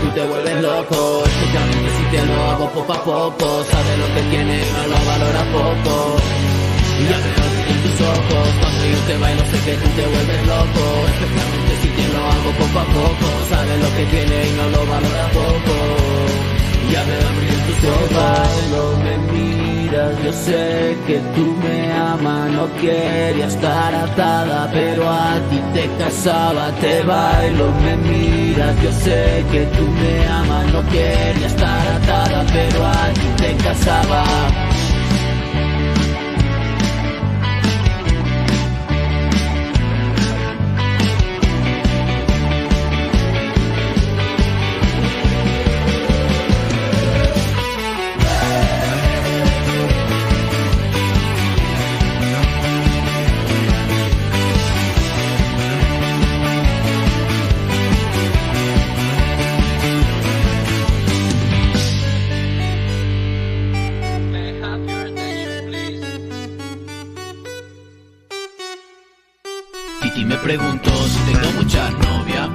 tú te vuelves loco, especialmente si te lo hago poco a poco. Sabes lo que tienes, no lo valora poco. Y ya veo en tus ojos, cuando yo te bailo sé que tú te vuelves loco, especialmente si te lo hago poco a poco. Sabes lo que tienes y no lo valora poco. Ya veo en tus ojos. Bailo, me miras, yo sé que tú me amas, no quería estar atada, pero a ti te casaba. Te bailo, me miras, yo sé que tú me amas, no quería estar atada, pero a ti te casaba. Titi me preguntó si tengo muchas novias.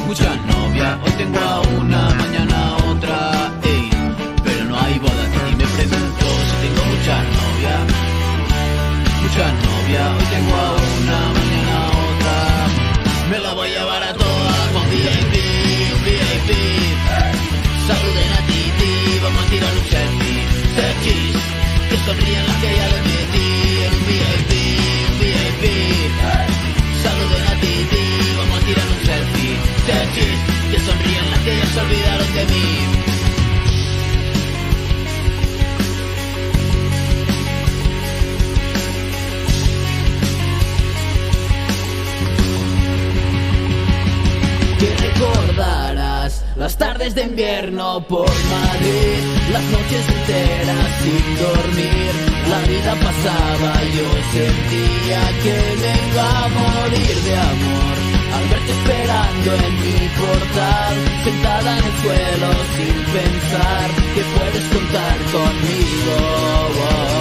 Muchas novias, hoy tengo a una, mañana a otra, ey, pero no hay boda. Titi me preguntó si tengo muchas novias. Muchas novias, hoy tengo a una, mañana a otra. Me la voy a llevar a todas con VIP, un VIP. Saluden a Titi, vamos a tirar un selfie. Selfies, que sonríen las que ya le metí en un VIP, un VIP. Saluden a Titi, vamos a tirar un selfie. Selfies, que sonríen las que ya se olvidaron de mí. Que recordarás las tardes de invierno por Madrid, las noches enteras sin dormir. La vida pasaba, yo sentía que me iba a morir de amor al verte esperando en mi portal, sentada en el suelo sin pensar que puedes contar conmigo.